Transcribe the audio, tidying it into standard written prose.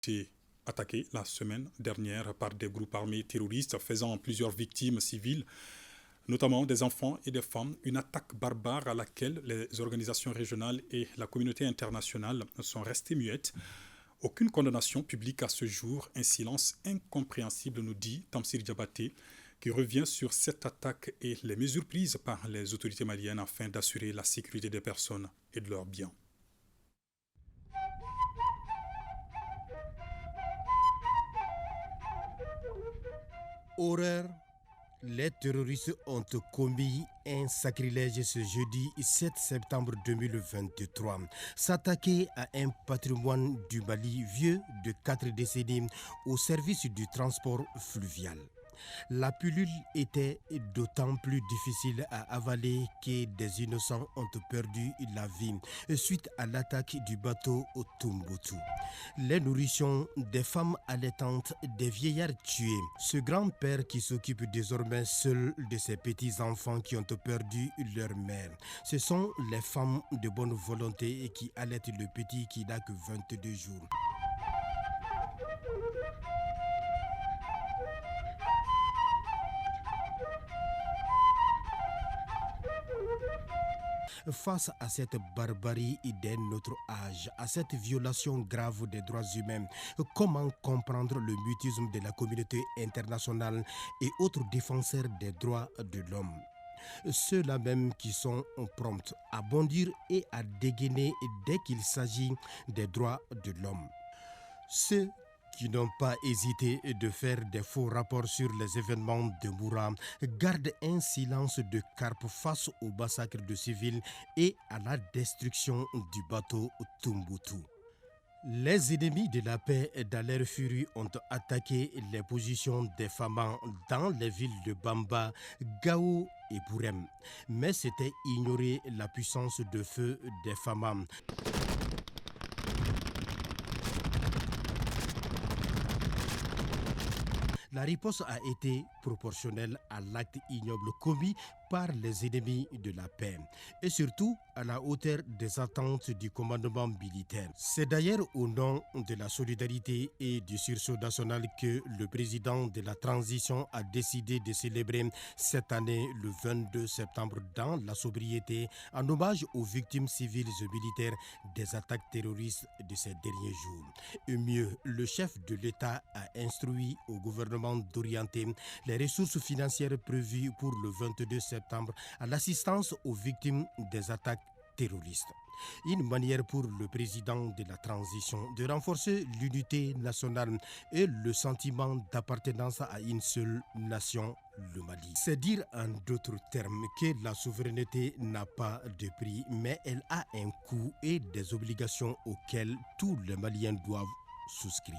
été attaqué la semaine dernière par des groupes armés terroristes faisant plusieurs victimes civiles, notamment des enfants et des femmes, une attaque barbare à laquelle les organisations régionales et la communauté internationale sont restées muettes. Aucune condamnation publique à ce jour, un silence incompréhensible, nous dit Tamsir Diabaté, qui revient sur cette attaque et les mesures prises par les autorités maliennes afin d'assurer la sécurité des personnes et de leurs biens. Horreur, les terroristes ont commis un sacrilège ce jeudi 7 septembre 2023. S'attaquer à un patrimoine du Mali vieux de 4 décennies au service du transport fluvial. La pilule était d'autant plus difficile à avaler que des innocents ont perdu la vie suite à l'attaque du bateau au Tumbuktu. Les nourrissons, des femmes allaitantes, des vieillards tués. Ce grand-père qui s'occupe désormais seul de ses petits-enfants qui ont perdu leur mère. Ce sont les femmes de bonne volonté qui allaitent le petit qui n'a que 22 jours. Face à cette barbarie d'un autre âge, à cette violation grave des droits humains, comment comprendre le mutisme de la communauté internationale et autres défenseurs des droits de l'homme? Ceux-là même qui sont prompts à bondir et à dégainer dès qu'il s'agit des droits de l'homme. Ceux qui n'ont pas hésité de faire des faux rapports sur les événements de Moura, gardent un silence de carpe face au massacre de civils et à la destruction du bateau Tumbuktu. Les ennemis de la paix dans leur furie ont attaqué les positions des femmes dans les villes de Bamba, Gao et Bourem. Mais c'était ignorer la puissance de feu des femmes. La riposte a été proportionnelle à l'acte ignoble commis par les ennemis de la paix et surtout à la hauteur des attentes du commandement militaire. C'est d'ailleurs au nom de la solidarité et du sursaut national que le président de la transition a décidé de célébrer cette année le 22 septembre dans la sobriété en hommage aux victimes civiles et militaires des attaques terroristes de ces derniers jours. Et mieux, le chef de l'État a instruit au gouvernement d'orienter les ressources financières prévues pour le 22 septembre à l'assistance aux victimes des attaques terroristes. Une manière pour le président de la transition de renforcer l'unité nationale et le sentiment d'appartenance à une seule nation, le Mali. C'est dire en d'autres termes que la souveraineté n'a pas de prix, mais elle a un coût et des obligations auxquelles tous les Maliens doivent souscrire.